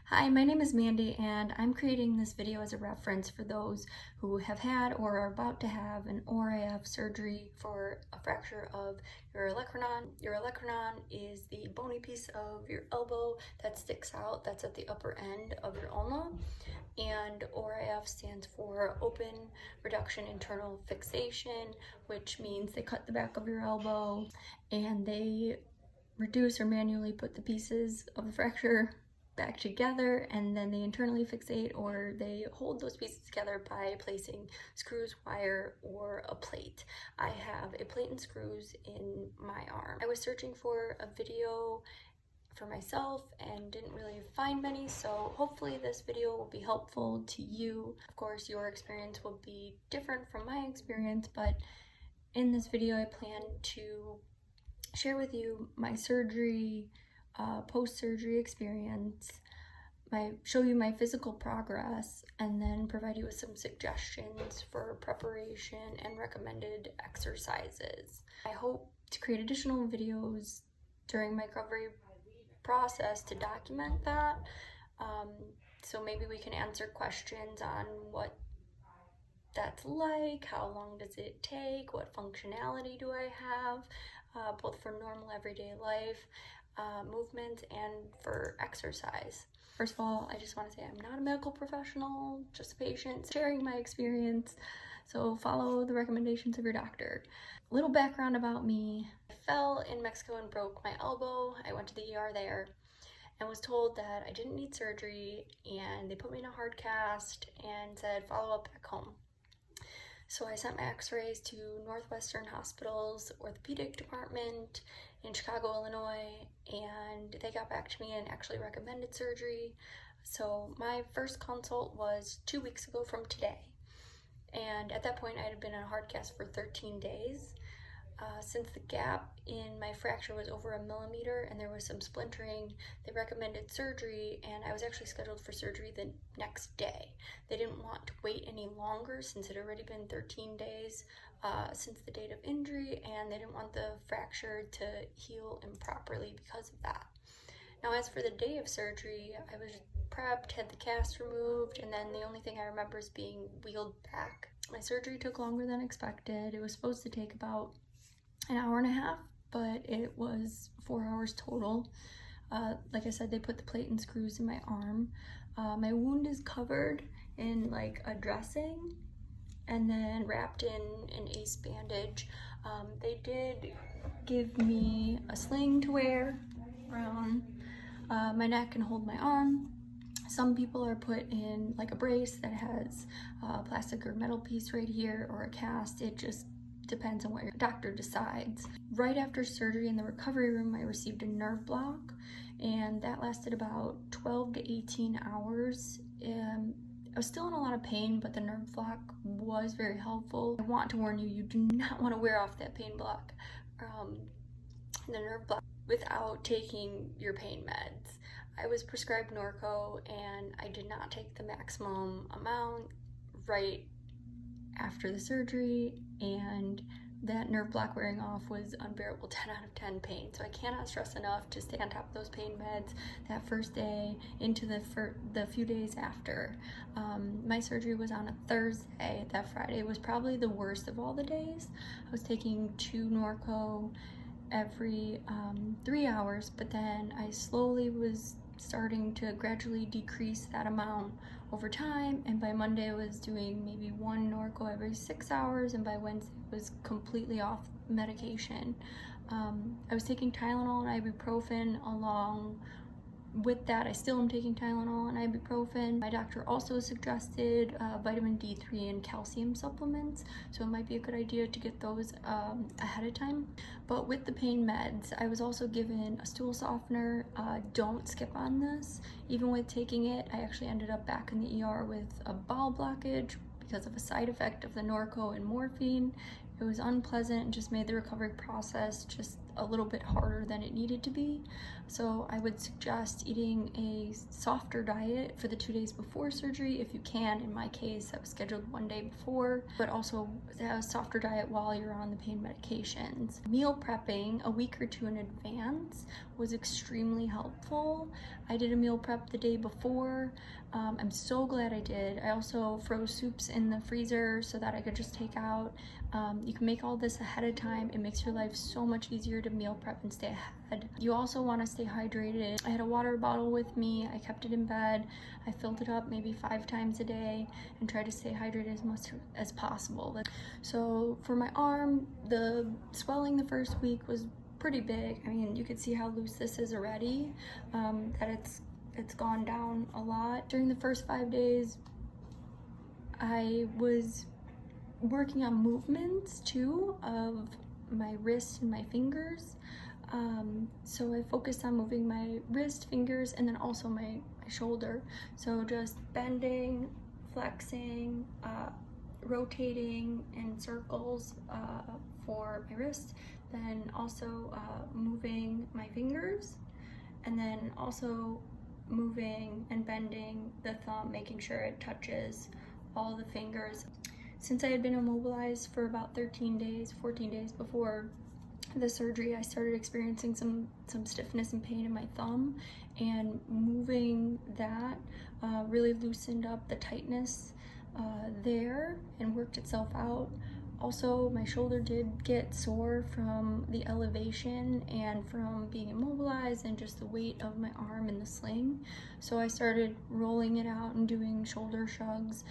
Hi, my name is Mandy and I'm creating this video as a reference for those who have had or are about to have an ORIF surgery for a fracture of your olecranon. Your olecranon is the bony piece of your elbow that sticks out, that's at the upper end of your ulna. And ORIF stands for Open Reduction Internal Fixation, which means they cut the back of your elbow and they reduce or manually put the pieces of the fracture back together, and then they internally fixate or they hold those pieces together by placing screws, wire, or a plate. I have a plate and screws in my arm. I was searching for a video for myself and didn't really find many, so hopefully this video will be helpful to you. Of course, your experience will be different from my experience, but in this video I plan to share with you my surgery, post-surgery experience, show you my physical progress, and then provide you with some suggestions for preparation and recommended exercises. I hope to create additional videos during my recovery process to document that. So maybe we can answer questions on what that's like, how long does it take, what functionality do I have, both for normal everyday life, movement, and for exercise. First of all, I just want to say I'm not a medical professional, just a patient sharing my experience, so follow the recommendations of your doctor. A little background about me: I fell in Mexico and broke my elbow. I went to the ER there and was told that I didn't need surgery, and they put me in a hard cast and said follow up back home. So I sent my x-rays to Northwestern Hospital's orthopedic department in Chicago, Illinois, and they got back to me and actually recommended surgery. So my first consult was 2 weeks ago from today. And at that point I had been in a hard cast for 13 days. Since the gap in my fracture was over 1 millimeter and there was some splintering, they recommended surgery, and I was actually scheduled for surgery the next day. They didn't want to wait any longer since it had already been 13 days since the date of injury, and they didn't want the fracture to heal improperly because of that. Now, as for the day of surgery, I was prepped, had the cast removed, and then the only thing I remember is being wheeled back. My surgery took longer than expected. It was supposed to take about an hour and a half, but it was 4 hours total. Like I said, they put the plate and screws in my arm. My wound is covered in like a dressing and then wrapped in an ace bandage. They did give me a sling to wear around my neck and hold my arm. Some people are put in like a brace that has a plastic or metal piece right here, or a cast. It just depends on what your doctor decides. Right after surgery in the recovery room, I received a nerve block, and that lasted about 12 to 18 hours. I was still in a lot of pain, but the nerve block was very helpful. I want to warn you, you do not want to wear off that pain block, the nerve block, without taking your pain meds. I was prescribed Norco, and I did not take the maximum amount right after the surgery, and that nerve block wearing off was unbearable 10 out of 10 pain. So I cannot stress enough to stay on top of those pain meds that first day into the few days after. My surgery was on a Thursday. That Friday was probably the worst of all the days. I was taking 2 Norco every 3 hours, but then I slowly was starting to gradually decrease that amount over time, and by Monday I was doing maybe 1 Norco every 6 hours, and by Wednesday I was completely off medication. I was taking Tylenol and ibuprofen along with that. I still am taking Tylenol and ibuprofen. My doctor also suggested vitamin D3 and calcium supplements, so it might be a good idea to get those ahead of time. But with the pain meds, I was also given a stool softener. Don't skip on this. Even with taking it, I actually ended up back in the ER with a bowel blockage because of a side effect of the Norco and morphine. It was unpleasant and just made the recovery process just a little bit harder than it needed to be. So I would suggest eating a softer diet for the 2 days before surgery if you can. In my case, I was scheduled 1 day before, but also a softer diet while you're on the pain medications. Meal prepping a week or two in advance was extremely helpful. I did a meal prep the day before. I'm so glad I did. I also froze soups in the freezer so that I could just take out. You can make all this ahead of time. It makes your life so much easier to meal prep and stay ahead. You also want to stay hydrated. I had a water bottle with me. I kept it in bed. I filled it up maybe 5 times a day and tried to stay hydrated as much as possible. So for my arm, the swelling the first week was pretty big. I mean, you could see how loose this is already, that it's gone down a lot. During the first 5 days, I was working on movements too of my wrists and my fingers. So I focused on moving my wrist, fingers, and then also my shoulder. So just bending, flexing, rotating in circles for my wrist, then also moving my fingers, and then also moving and bending the thumb, making sure it touches all the fingers. Since I had been immobilized for about 13 days, 14 days before the surgery, I started experiencing some stiffness and pain in my thumb, and moving that really loosened up the tightness there and worked itself out. Also, my shoulder did get sore from the elevation and from being immobilized and just the weight of my arm in the sling. So I started rolling it out and doing shoulder shrugs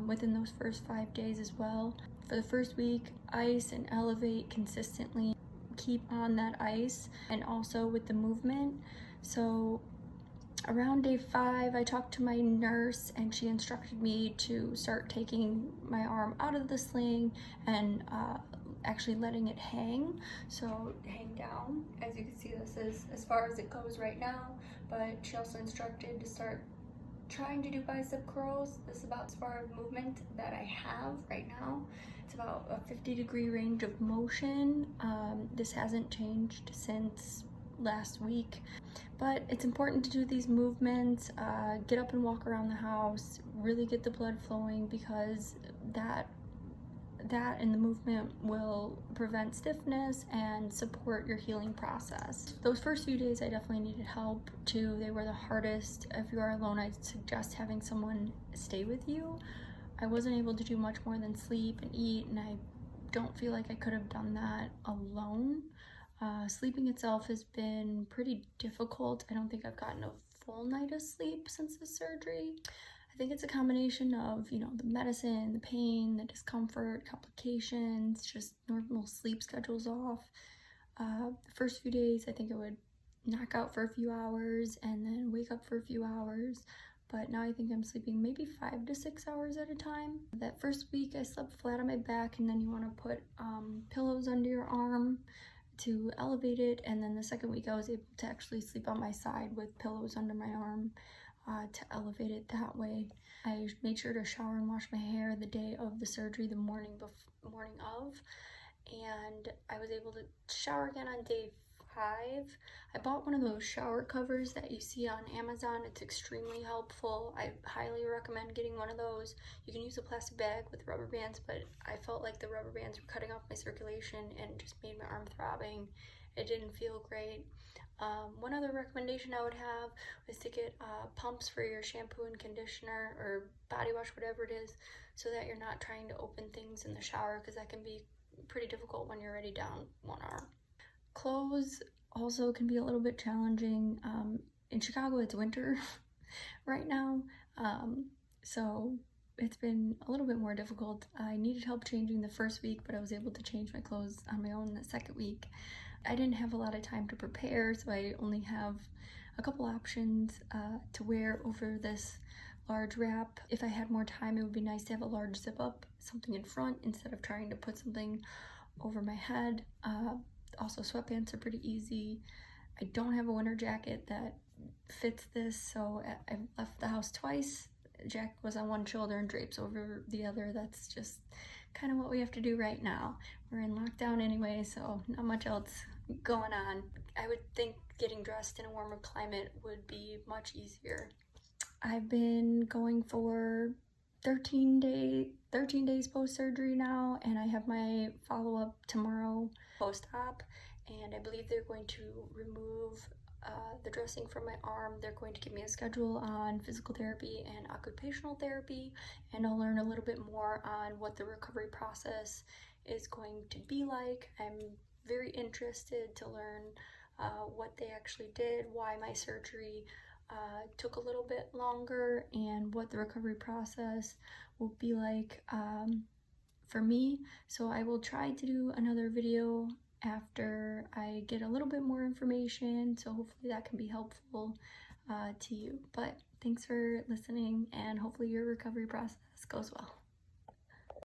within those first 5 days as well. For the first week, ice and elevate consistently. Keep on that ice and also with the movement. So around day 5, I talked to my nurse and she instructed me to start taking my arm out of the sling and actually letting it hang. So hang down. As you can see, this is as far as it goes right now, but she also instructed to start trying to do bicep curls. This is about as far of movement that I have right now. It's about a 50-degree range of motion. This hasn't changed since last week, but it's important to do these movements, get up and walk around the house, really get the blood flowing, because that and the movement will prevent stiffness and support your healing process. Those first few days I definitely needed help too. They were the hardest. If you are alone, I'd suggest having someone stay with you. I wasn't able to do much more than sleep and eat, and I don't feel like I could have done that alone. Sleeping itself has been pretty difficult. I don't think I've gotten a full night of sleep since the surgery. I think it's a combination of, the medicine, the pain, the discomfort, complications, just normal sleep schedules off. The first few days, I think I would knock out for a few hours and then wake up for a few hours. But now I think I'm sleeping maybe 5 to 6 hours at a time. That first week, I slept flat on my back, and then you want to put pillows under your arm to elevate it. And then the second week, I was able to actually sleep on my side with pillows under my arm to elevate it that way. I made sure to shower and wash my hair the day of the surgery, the morning of, and I was able to shower again on day 5. I bought one of those shower covers that you see on Amazon. It's extremely helpful. I highly recommend getting one of those. You can use a plastic bag with rubber bands, but I felt like the rubber bands were cutting off my circulation and just made my arm throbbing. It didn't feel great. One other recommendation I would have was to get pumps for your shampoo and conditioner or body wash, whatever it is, so that you're not trying to open things in the shower, because that can be pretty difficult when you're already down one arm. Clothes also can be a little bit challenging. In Chicago, it's winter right now, so it's been a little bit more difficult. I needed help changing the first week, but I was able to change my clothes on my own the second week. I didn't have a lot of time to prepare, so I only have a couple options to wear over this large wrap. If I had more time, it would be nice to have a large zip up, something in front, instead of trying to put something over my head. Also, sweatpants are pretty easy. I don't have a winter jacket that fits this, so I left the house twice. Jack was on one shoulder and drapes over the other. That's just kind of what we have to do right now. We're in lockdown anyway, so not much else going on. I would think getting dressed in a warmer climate would be much easier. I've been going for 13 days post-surgery now, and I have my follow-up tomorrow post-op, and I believe they're going to remove the dressing from my arm. They're going to give me a schedule on physical therapy and occupational therapy, and I'll learn a little bit more on what the recovery process is going to be like. I'm very interested to learn what they actually did, why my surgery took a little bit longer, and what the recovery process will be like for me. So I will try to do another video after I get a little bit more information, so hopefully that can be helpful to you. But thanks for listening, and hopefully your recovery process goes well.